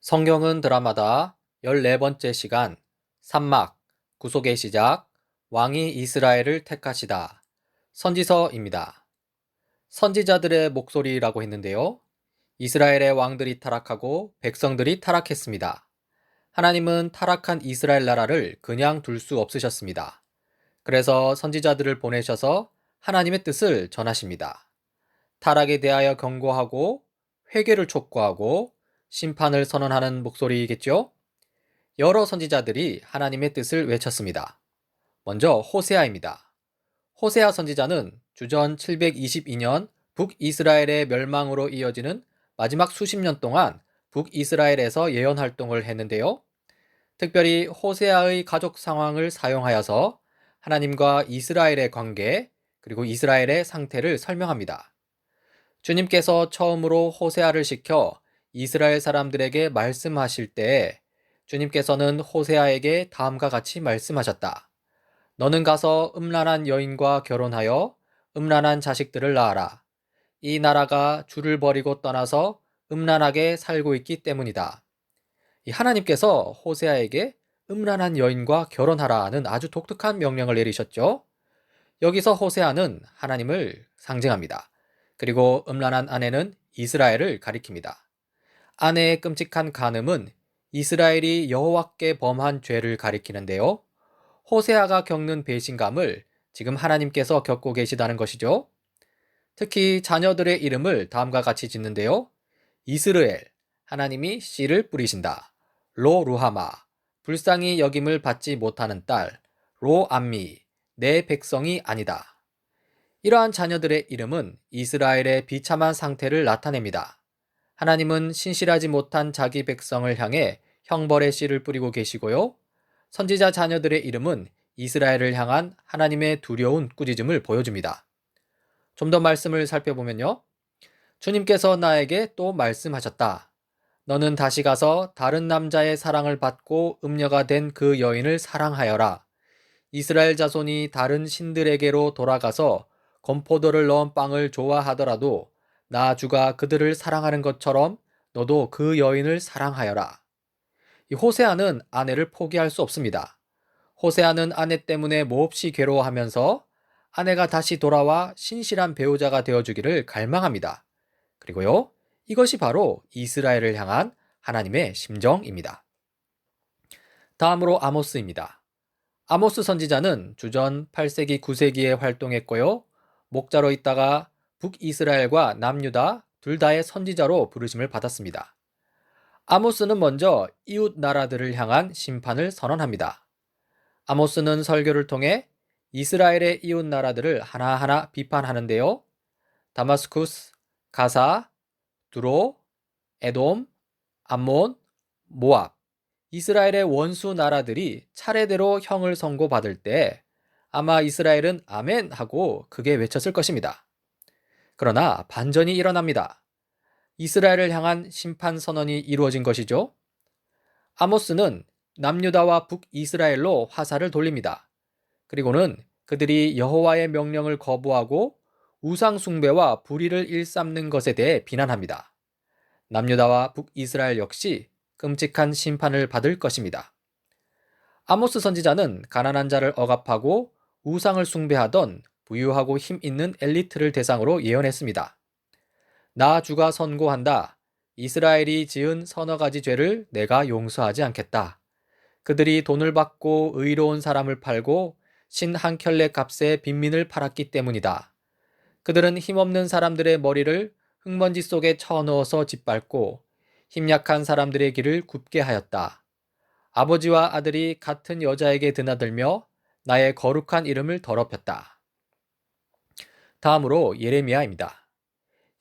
성경은 드라마다 14번째 시간 산막 구속의 시작 왕이 이스라엘을 택하시다 선지서입니다. 선지자들의 목소리라고 했는데요. 이스라엘의 왕들이 타락하고 백성들이 타락했습니다. 하나님은 타락한 이스라엘 나라를 그냥 둘 수 없으셨습니다. 그래서 선지자들을 보내셔서 하나님의 뜻을 전하십니다. 타락에 대하여 경고하고 회개를 촉구하고 심판을 선언하는 목소리이겠죠? 여러 선지자들이 하나님의 뜻을 외쳤습니다. 먼저 호세아입니다. 호세아 선지자는 주전 722년 북이스라엘의 멸망으로 이어지는 마지막 수십 년 동안 북이스라엘에서 예언 활동을 했는데요. 특별히 호세아의 가족 상황을 사용하여서 하나님과 이스라엘의 관계 그리고 이스라엘의 상태를 설명합니다. 주님께서 처음으로 호세아를 시켜 이스라엘 사람들에게 말씀하실 때 주님께서는 호세아에게 다음과 같이 말씀하셨다. 너는 가서 음란한 여인과 결혼하여 음란한 자식들을 낳아라. 이 나라가 주를 버리고 떠나서 음란하게 살고 있기 때문이다. 하나님께서 호세아에게 음란한 여인과 결혼하라는 아주 독특한 명령을 내리셨죠. 여기서 호세아는 하나님을 상징합니다. 그리고 음란한 아내는 이스라엘을 가리킵니다. 아내의 끔찍한 간음은 이스라엘이 여호와께 범한 죄를 가리키는데요. 호세아가 겪는 배신감을 지금 하나님께서 겪고 계시다는 것이죠. 특히 자녀들의 이름을 다음과 같이 짓는데요. 이스르엘, 하나님이 씨를 뿌리신다. 로루하마, 불쌍히 여김을 받지 못하는 딸. 로암미, 내 백성이 아니다. 이러한 자녀들의 이름은 이스라엘의 비참한 상태를 나타냅니다. 하나님은 신실하지 못한 자기 백성을 향해 형벌의 씨를 뿌리고 계시고요. 선지자 자녀들의 이름은 이스라엘을 향한 하나님의 두려운 꾸짖음을 보여줍니다. 좀 더 말씀을 살펴보면요. 주님께서 나에게 또 말씀하셨다. 너는 다시 가서 다른 남자의 사랑을 받고 음녀가 된 그 여인을 사랑하여라. 이스라엘 자손이 다른 신들에게로 돌아가서 건포도를 넣은 빵을 좋아하더라도 나 주가 그들을 사랑하는 것처럼 너도 그 여인을 사랑하여라. 이 호세아는 아내를 포기할 수 없습니다. 호세아는 아내 때문에 몹시 괴로워하면서 아내가 다시 돌아와 신실한 배우자가 되어주기를 갈망합니다. 그리고요, 이것이 바로 이스라엘을 향한 하나님의 심정입니다. 다음으로 아모스입니다. 아모스 선지자는 주전 8세기, 9세기에 활동했고요. 목자로 있다가 북이스라엘과 남유다 둘 다의 선지자로 부르심을 받았습니다. 아모스는 먼저 이웃 나라들을 향한 심판을 선언합니다. 아모스는 설교를 통해 이스라엘의 이웃 나라들을 하나하나 비판하는데요. 다마스쿠스, 가사, 두로, 에돔, 암몬, 모압, 이스라엘의 원수 나라들이 차례대로 형을 선고받을 때 아마 이스라엘은 아멘 하고 크게 외쳤을 것입니다. 그러나 반전이 일어납니다. 이스라엘을 향한 심판 선언이 이루어진 것이죠. 아모스는 남유다와 북이스라엘로 화살을 돌립니다. 그리고는 그들이 여호와의 명령을 거부하고 우상 숭배와 불의를 일삼는 것에 대해 비난합니다. 남유다와 북이스라엘 역시 끔찍한 심판을 받을 것입니다. 아모스 선지자는 가난한 자를 억압하고 우상을 숭배하던 부유하고 힘 있는 엘리트를 대상으로 예언했습니다. 나 주가 선고한다. 이스라엘이 지은 서너 가지 죄를 내가 용서하지 않겠다. 그들이 돈을 받고 의로운 사람을 팔고 신 한 켤레 값에 빈민을 팔았기 때문이다. 그들은 힘없는 사람들의 머리를 흙먼지 속에 쳐넣어서 짓밟고 힘약한 사람들의 길을 굽게 하였다. 아버지와 아들이 같은 여자에게 드나들며 나의 거룩한 이름을 더럽혔다. 다음으로 예레미야입니다.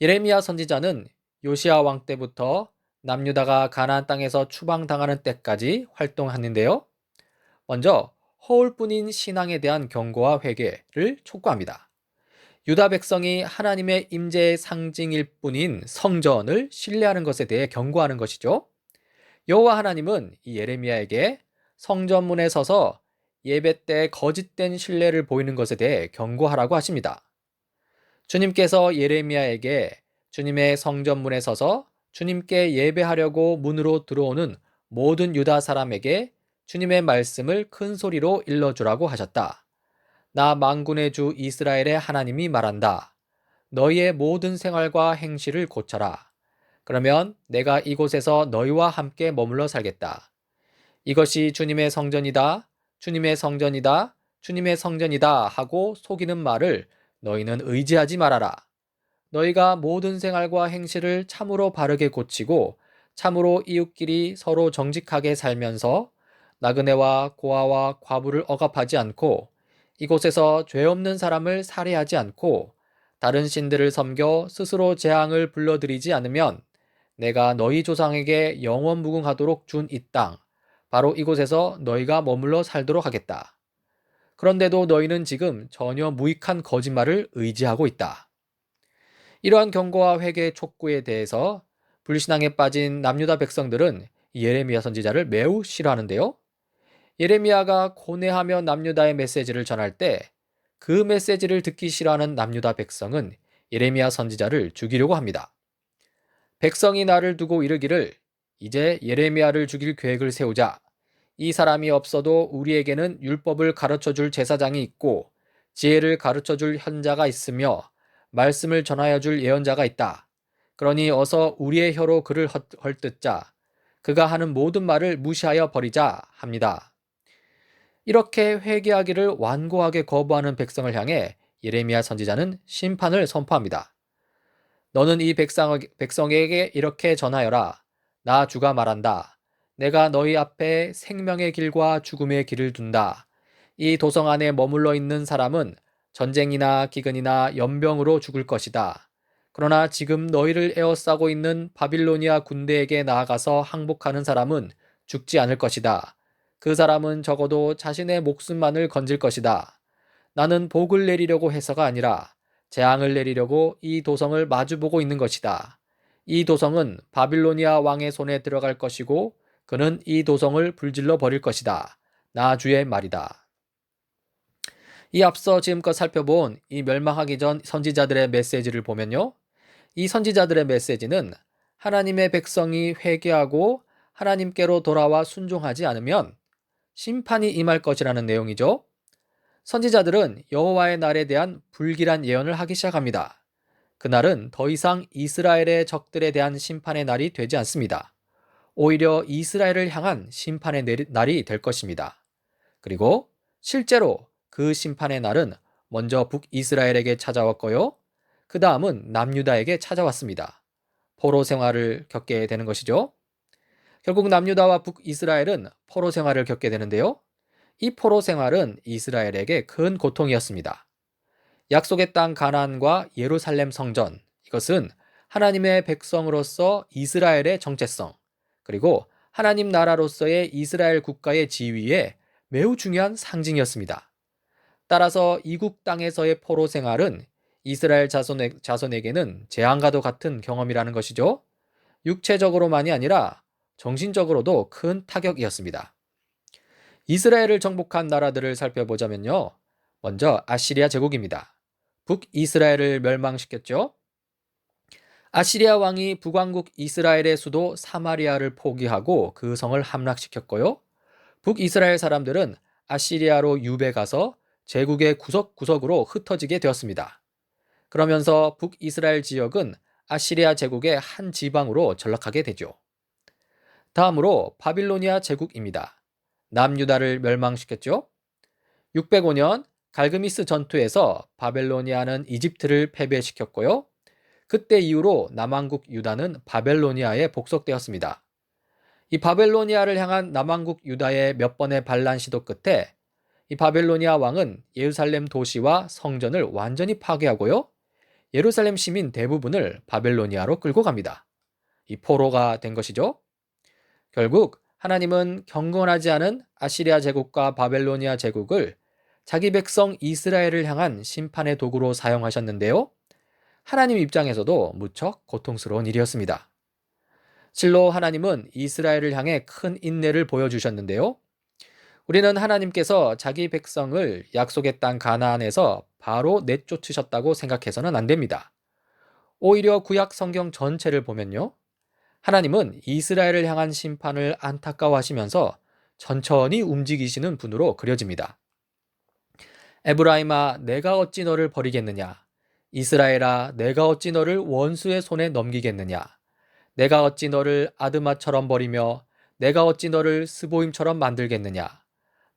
예레미야 선지자는 요시야 왕 때부터 남유다가 가나안 땅에서 추방당하는 때까지 활동하는데요. 먼저 허울뿐인 신앙에 대한 경고와 회개를 촉구합니다. 유다 백성이 하나님의 임재의 상징일 뿐인 성전을 신뢰하는 것에 대해 경고하는 것이죠. 여호와 하나님은 이 예레미야에게 성전문에 서서 예배 때 거짓된 신뢰를 보이는 것에 대해 경고하라고 하십니다. 주님께서 예레미야에게 주님의 성전문에 서서 주님께 예배하려고 문으로 들어오는 모든 유다 사람에게 주님의 말씀을 큰 소리로 일러주라고 하셨다. 나 만군의 주 이스라엘의 하나님이 말한다. 너희의 모든 생활과 행실을 고쳐라. 그러면 내가 이곳에서 너희와 함께 머물러 살겠다. 이것이 주님의 성전이다. 주님의 성전이다. 주님의 성전이다 하고 속이는 말을 너희는 의지하지 말아라. 너희가 모든 생활과 행실을 참으로 바르게 고치고 참으로 이웃끼리 서로 정직하게 살면서 나그네와 고아와 과부를 억압하지 않고 이곳에서 죄 없는 사람을 살해하지 않고 다른 신들을 섬겨 스스로 재앙을 불러들이지 않으면 내가 너희 조상에게 영원 무궁하도록 준 이 땅, 바로 이곳에서 너희가 머물러 살도록 하겠다. 그런데도 너희는 지금 전혀 무익한 거짓말을 의지하고 있다. 이러한 경고와 회개 촉구에 대해서 불신앙에 빠진 남유다 백성들은 예레미야 선지자를 매우 싫어하는데요. 예레미야가 고뇌하며 남유다의 메시지를 전할 때 그 메시지를 듣기 싫어하는 남유다 백성은 예레미야 선지자를 죽이려고 합니다. 백성이 나를 두고 이르기를 이제 예레미야를 죽일 계획을 세우자. 이 사람이 없어도 우리에게는 율법을 가르쳐줄 제사장이 있고 지혜를 가르쳐줄 현자가 있으며 말씀을 전하여 줄 예언자가 있다. 그러니 어서 우리의 혀로 그를 헐뜯자. 그가 하는 모든 말을 무시하여 버리자 합니다. 이렇게 회개하기를 완고하게 거부하는 백성을 향해 예레미야 선지자는 심판을 선포합니다. 너는 이 백성에게 이렇게 전하여라. 나 주가 말한다. 내가 너희 앞에 생명의 길과 죽음의 길을 둔다. 이 도성 안에 머물러 있는 사람은 전쟁이나 기근이나 연병으로 죽을 것이다. 그러나 지금 너희를 에워싸고 있는 바빌로니아 군대에게 나아가서 항복하는 사람은 죽지 않을 것이다. 그 사람은 적어도 자신의 목숨만을 건질 것이다. 나는 복을 내리려고 해서가 아니라 재앙을 내리려고 이 도성을 마주보고 있는 것이다. 이 도성은 바빌로니아 왕의 손에 들어갈 것이고 그는 이 도성을 불질러 버릴 것이다. 나 주의 말이다. 이 앞서 지금껏 살펴본 이 멸망하기 전 선지자들의 메시지를 보면요. 이 선지자들의 메시지는 하나님의 백성이 회개하고 하나님께로 돌아와 순종하지 않으면 심판이 임할 것이라는 내용이죠. 선지자들은 여호와의 날에 대한 불길한 예언을 하기 시작합니다. 그날은 더 이상 이스라엘의 적들에 대한 심판의 날이 되지 않습니다. 오히려 이스라엘을 향한 심판의 날이 될 것입니다. 그리고 실제로 그 심판의 날은 먼저 북이스라엘에게 찾아왔고요. 그 다음은 남유다에게 찾아왔습니다. 포로 생활을 겪게 되는 것이죠. 결국 남유다와 북이스라엘은 포로 생활을 겪게 되는데요. 이 포로 생활은 이스라엘에게 큰 고통이었습니다. 약속의 땅 가나안과 예루살렘 성전, 이것은 하나님의 백성으로서 이스라엘의 정체성, 그리고 하나님 나라로서의 이스라엘 국가의 지위에 매우 중요한 상징이었습니다. 따라서 이국 땅에서의 포로 생활은 이스라엘 자손에게는 재앙과도 같은 경험이라는 것이죠. 육체적으로만이 아니라 정신적으로도 큰 타격이었습니다. 이스라엘을 정복한 나라들을 살펴보자면요. 먼저 아시리아 제국입니다. 북이스라엘을 멸망시켰죠. 아시리아 왕이 북왕국 이스라엘의 수도 사마리아를 포기하고 그 성을 함락시켰고요. 북이스라엘 사람들은 아시리아로 유배 가서 제국의 구석구석으로 흩어지게 되었습니다. 그러면서 북이스라엘 지역은 아시리아 제국의 한 지방으로 전락하게 되죠. 다음으로 바빌로니아 제국입니다. 남유다를 멸망시켰죠. 605년 갈그미스 전투에서 바벨로니아는 이집트를 패배시켰고요. 그때 이후로 남왕국 유다는 바벨로니아에 복속되었습니다. 이 바벨로니아를 향한 남왕국 유다의 몇 번의 반란 시도 끝에 이 바벨로니아 왕은 예루살렘 도시와 성전을 완전히 파괴하고요. 예루살렘 시민 대부분을 바벨로니아로 끌고 갑니다. 이 포로가 된 것이죠. 결국 하나님은 경건하지 않은 아시리아 제국과 바벨로니아 제국을 자기 백성 이스라엘을 향한 심판의 도구로 사용하셨는데요. 하나님 입장에서도 무척 고통스러운 일이었습니다. 실로 하나님은 이스라엘을 향해 큰 인내를 보여주셨는데요. 우리는 하나님께서 자기 백성을 약속의 땅 가나안에서 바로 내쫓으셨다고 생각해서는 안 됩니다. 오히려 구약 성경 전체를 보면요. 하나님은 이스라엘을 향한 심판을 안타까워하시면서 천천히 움직이시는 분으로 그려집니다. 에브라임아, 내가 어찌 너를 버리겠느냐? 이스라엘아, 내가 어찌 너를 원수의 손에 넘기겠느냐? 내가 어찌 너를 아드마처럼 버리며 내가 어찌 너를 스보임처럼 만들겠느냐?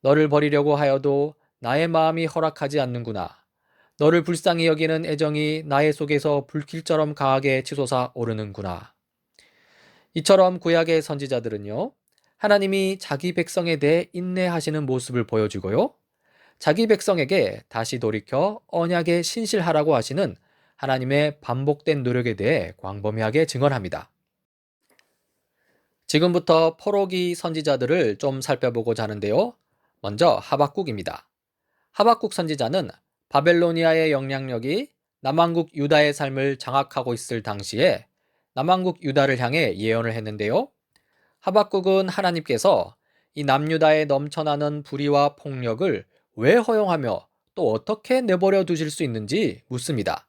너를 버리려고 하여도 나의 마음이 허락하지 않는구나. 너를 불쌍히 여기는 애정이 나의 속에서 불길처럼 강하게 치솟아 오르는구나. 이처럼 구약의 선지자들은요, 하나님이 자기 백성에 대해 인내하시는 모습을 보여주고요, 자기 백성에게 다시 돌이켜 언약에 신실하라고 하시는 하나님의 반복된 노력에 대해 광범위하게 증언합니다. 지금부터 포로기 선지자들을 좀 살펴보고자 하는데요. 먼저 하박국입니다. 하박국 선지자는 바벨로니아의 영향력이 남왕국 유다의 삶을 장악하고 있을 당시에 남왕국 유다를 향해 예언을 했는데요. 하박국은 하나님께서 이 남유다에 넘쳐나는 불의와 폭력을 왜 허용하며 또 어떻게 내버려 두실 수 있는지 묻습니다.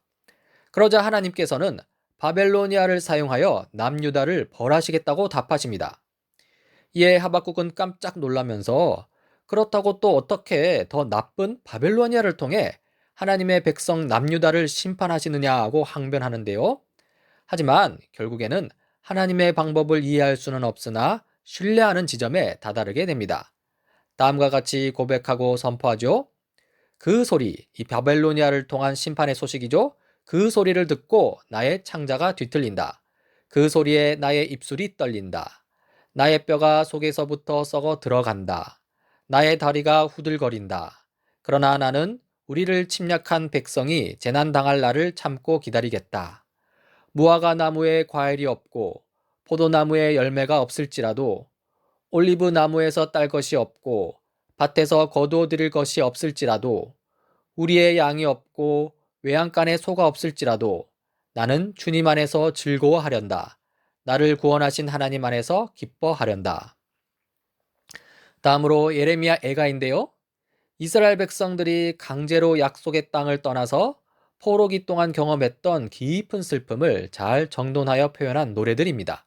그러자 하나님께서는 바벨로니아를 사용하여 남유다를 벌하시겠다고 답하십니다. 이에 하박국은 깜짝 놀라면서 그렇다고 또 어떻게 더 나쁜 바벨로니아를 통해 하나님의 백성 남유다를 심판하시느냐고 항변하는데요. 하지만 결국에는 하나님의 방법을 이해할 수는 없으나 신뢰하는 지점에 다다르게 됩니다. 다음과 같이 고백하고 선포하죠. 그 소리, 이 바벨로니아를 통한 심판의 소식이죠. 그 소리를 듣고 나의 창자가 뒤틀린다. 그 소리에 나의 입술이 떨린다. 나의 뼈가 속에서부터 썩어 들어간다. 나의 다리가 후들거린다. 그러나 나는 우리를 침략한 백성이 재난당할 날을 참고 기다리겠다. 무화과 나무에 과일이 없고 포도나무에 열매가 없을지라도 올리브 나무에서 딸 것이 없고 밭에서 거두어 들일 것이 없을지라도 우리의 양이 없고 외양간에 소가 없을지라도 나는 주님 안에서 즐거워하련다. 나를 구원하신 하나님 안에서 기뻐하련다. 다음으로 예레미야 애가인데요. 이스라엘 백성들이 강제로 약속의 땅을 떠나서 포로기 동안 경험했던 깊은 슬픔을 잘 정돈하여 표현한 노래들입니다.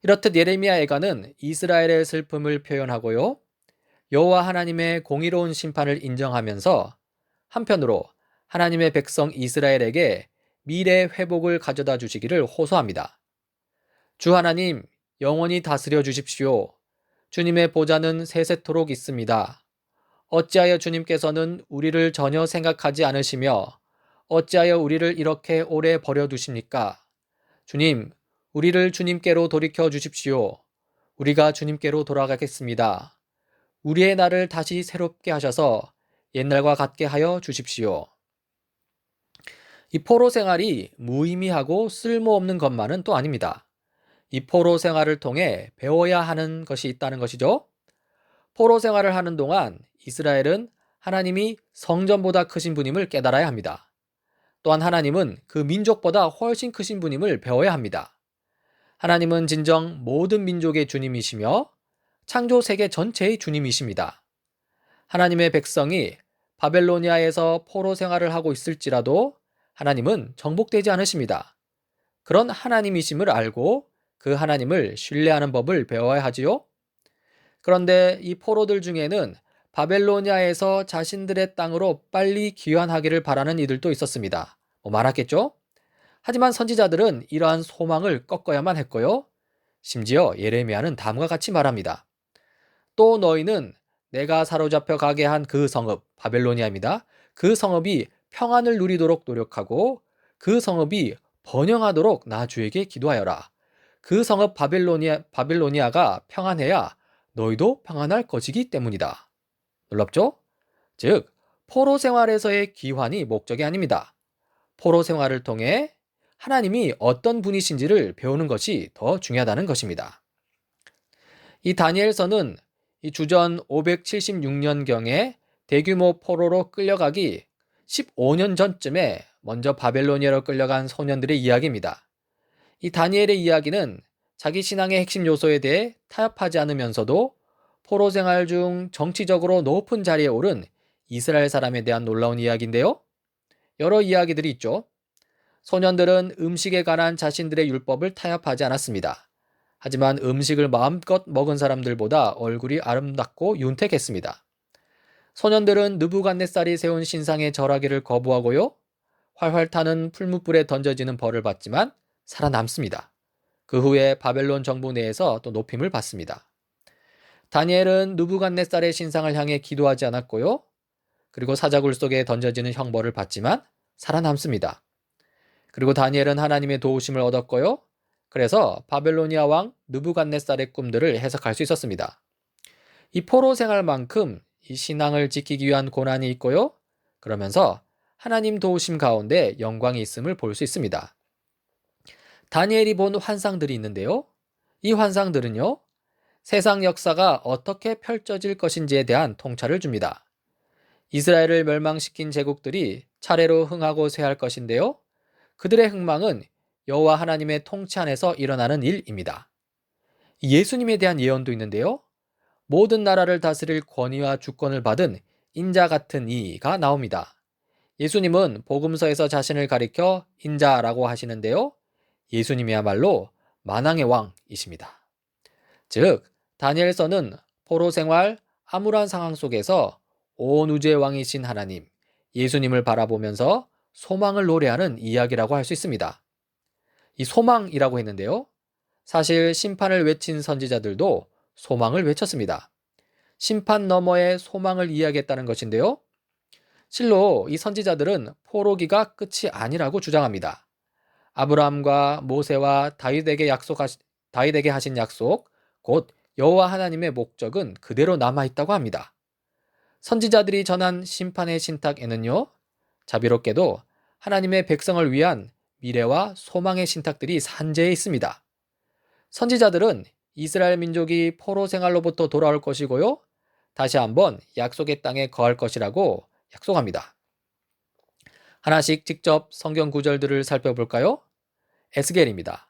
이렇듯 예레미야 애가는 이스라엘의 슬픔을 표현하고요, 여호와 하나님의 공의로운 심판을 인정하면서 한편으로 하나님의 백성 이스라엘에게 미래 회복을 가져다 주시기를 호소합니다. 주 하나님, 영원히 다스려 주십시오. 주님의 보좌는 세세토록 있습니다. 어찌하여 주님께서는 우리를 전혀 생각하지 않으시며 어찌하여 우리를 이렇게 오래 버려두십니까? 주님, 우리를 주님께로 돌이켜 주십시오. 우리가 주님께로 돌아가겠습니다. 우리의 날을 다시 새롭게 하셔서 옛날과 같게 하여 주십시오. 이 포로 생활이 무의미하고 쓸모없는 것만은 또 아닙니다. 이 포로 생활을 통해 배워야 하는 것이 있다는 것이죠. 포로 생활을 하는 동안 이스라엘은 하나님이 성전보다 크신 분임을 깨달아야 합니다. 또한 하나님은 그 민족보다 훨씬 크신 분임을 배워야 합니다. 하나님은 진정 모든 민족의 주님이시며 창조 세계 전체의 주님이십니다. 하나님의 백성이 바벨로니아에서 포로 생활을 하고 있을지라도 하나님은 정복되지 않으십니다. 그런 하나님이심을 알고 그 하나님을 신뢰하는 법을 배워야 하지요. 그런데 이 포로들 중에는 바벨로니아에서 자신들의 땅으로 빨리 귀환하기를 바라는 이들도 있었습니다. 많았겠죠? 하지만 선지자들은 이러한 소망을 꺾어야만 했고요. 심지어 예레미야는 다음과 같이 말합니다. 또 너희는 내가 사로잡혀 가게 한 그 성읍, 바벨로니아입니다. 그 성읍이 평안을 누리도록 노력하고 그 성읍이 번영하도록 나 주에게 기도하여라. 그 성읍 바벨로니아가 평안해야 너희도 평안할 것이기 때문이다. 놀랍죠? 즉, 포로 생활에서의 귀환이 목적이 아닙니다. 포로 생활을 통해 하나님이 어떤 분이신지를 배우는 것이 더 중요하다는 것입니다. 이 다니엘서는 이 주전 576년경에 대규모 포로로 끌려가기 15년 전쯤에 먼저 바벨로니아로 끌려간 소년들의 이야기입니다. 이 다니엘의 이야기는 자기 신앙의 핵심 요소에 대해 타협하지 않으면서도 포로 생활 중 정치적으로 높은 자리에 오른 이스라엘 사람에 대한 놀라운 이야기인데요. 여러 이야기들이 있죠. 소년들은 음식에 관한 자신들의 율법을 타협하지 않았습니다. 하지만 음식을 마음껏 먹은 사람들보다 얼굴이 아름답고 윤택했습니다. 소년들은 느부갓네살이 세운 신상의 절하기를 거부하고요. 활활 타는 풀무불에 던져지는 벌을 받지만 살아남습니다. 그 후에 바벨론 정부 내에서 또 높임을 받습니다. 다니엘은 느부갓네살의 신상을 향해 기도하지 않았고요. 그리고 사자굴 속에 던져지는 형벌을 받지만 살아남습니다. 그리고 다니엘은 하나님의 도우심을 얻었고요. 그래서 바벨로니아 왕 느부갓네살의 꿈들을 해석할 수 있었습니다. 이 포로 생활만큼 이 신앙을 지키기 위한 고난이 있고요. 그러면서 하나님 도우심 가운데 영광이 있음을 볼 수 있습니다. 다니엘이 본 환상들이 있는데요. 이 환상들은요, 세상 역사가 어떻게 펼쳐질 것인지에 대한 통찰을 줍니다. 이스라엘을 멸망시킨 제국들이 차례로 흥하고 쇠할 것인데요. 그들의 흥망은 여호와 하나님의 통치 안에서 일어나는 일입니다. 예수님에 대한 예언도 있는데요. 모든 나라를 다스릴 권위와 주권을 받은 인자 같은 이가 나옵니다. 예수님은 복음서에서 자신을 가리켜 인자라고 하시는데요. 예수님이야말로 만왕의 왕이십니다. 즉, 다니엘서는 포로 생활, 암울한 상황 속에서 온 우주의 왕이신 하나님, 예수님을 바라보면서 소망을 노래하는 이야기라고 할 수 있습니다. 이 소망이라고 했는데요. 사실 심판을 외친 선지자들도 소망을 외쳤습니다. 심판 너머의 소망을 이야기했다는 것인데요. 실로 이 선지자들은 포로기가 끝이 아니라고 주장합니다. 아브라함과 모세와 다윗에게 하신 약속, 곧 여호와 하나님의 목적은 그대로 남아있다고 합니다. 선지자들이 전한 심판의 신탁에는요, 자비롭게도 하나님의 백성을 위한 미래와 소망의 신탁들이 산재해 있습니다. 선지자들은 이스라엘 민족이 포로 생활로부터 돌아올 것이고요, 다시 한번 약속의 땅에 거할 것이라고 약속합니다. 하나씩 직접 성경 구절들을 살펴볼까요? 에스겔입니다.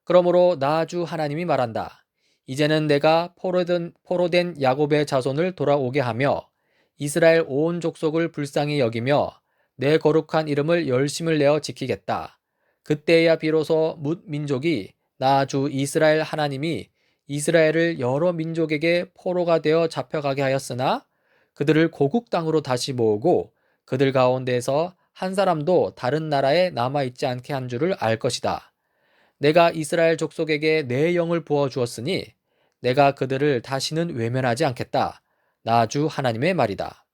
그러므로 나 주 하나님이 말한다. 이제는 내가 포로된 야곱의 자손을 돌아오게 하며 이스라엘 온 족속을 불쌍히 여기며 내 거룩한 이름을 열심을 내어 지키겠다. 그때야 비로소 뭇 민족이 나 주 이스라엘 하나님이 이스라엘을 여러 민족에게 포로가 되어 잡혀가게 하였으나 그들을 고국 땅으로 다시 모으고 그들 가운데에서 한 사람도 다른 나라에 남아있지 않게 한 줄을 알 것이다. 내가 이스라엘 족속에게 내 영을 부어 주었으니 내가 그들을 다시는 외면하지 않겠다. 나 주 하나님의 말이다.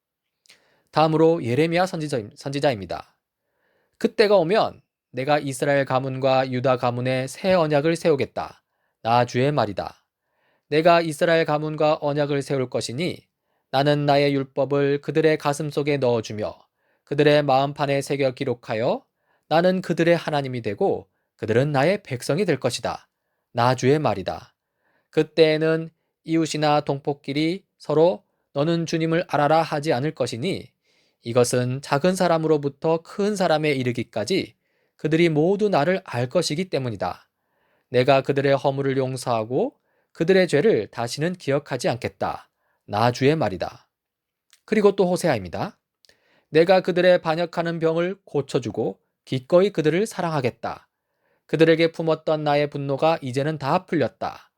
다음으로 예레미야 선지자입니다. 그때가 오면 내가 이스라엘 가문과 유다 가문에 새 언약을 세우겠다. 나 주의 말이다. 내가 이스라엘 가문과 언약을 세울 것이니 나는 나의 율법을 그들의 가슴 속에 넣어주며 그들의 마음판에 새겨 기록하여 나는 그들의 하나님이 되고 그들은 나의 백성이 될 것이다. 나 주의 말이다. 그때에는 이웃이나 동포끼리 서로 너는 주님을 알아라 하지 않을 것이니 이것은 작은 사람으로부터 큰 사람에 이르기까지 그들이 모두 나를 알 것이기 때문이다. 내가 그들의 허물을 용서하고 그들의 죄를 다시는 기억하지 않겠다. 나 주의 말이다. 그리고 또 호세아입니다. 내가 그들의 반역하는 병을 고쳐주고 기꺼이 그들을 사랑하겠다. 그들에게 품었던 나의 분노가 이제는 다 풀렸다.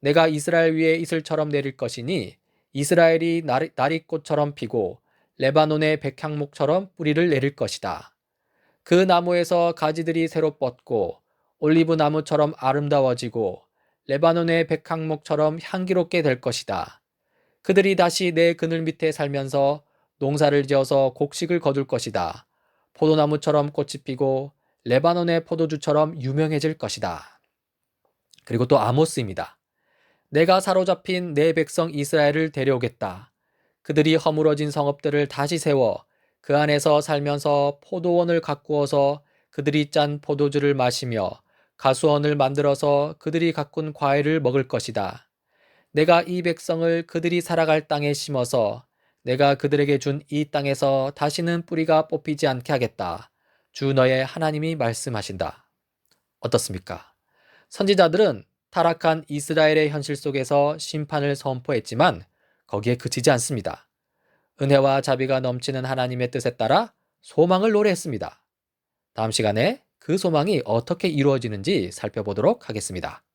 내가 이스라엘 위에 이슬처럼 내릴 것이니 이스라엘이 나리꽃처럼 피고 레바논의 백향목처럼 뿌리를 내릴 것이다. 그 나무에서 가지들이 새로 뻗고 올리브 나무처럼 아름다워지고 레바논의 백향목처럼 향기롭게 될 것이다. 그들이 다시 내 그늘 밑에 살면서 농사를 지어서 곡식을 거둘 것이다. 포도나무처럼 꽃이 피고 레바논의 포도주처럼 유명해질 것이다. 그리고 또 아모스입니다. 내가 사로잡힌 내 백성 이스라엘을 데려오겠다. 그들이 허물어진 성읍들을 다시 세워 그 안에서 살면서 포도원을 가꾸어서 그들이 짠 포도주를 마시며 가수원을 만들어서 그들이 가꾼 과일을 먹을 것이다. 내가 이 백성을 그들이 살아갈 땅에 심어서 내가 그들에게 준 이 땅에서 다시는 뿌리가 뽑히지 않게 하겠다. 주 너의 하나님이 말씀하신다. 어떻습니까? 선지자들은 타락한 이스라엘의 현실 속에서 심판을 선포했지만 거기에 그치지 않습니다. 은혜와 자비가 넘치는 하나님의 뜻에 따라 소망을 노래했습니다. 다음 시간에 그 그 소망이 어떻게 이루어지는지 살펴보도록 하겠습니다.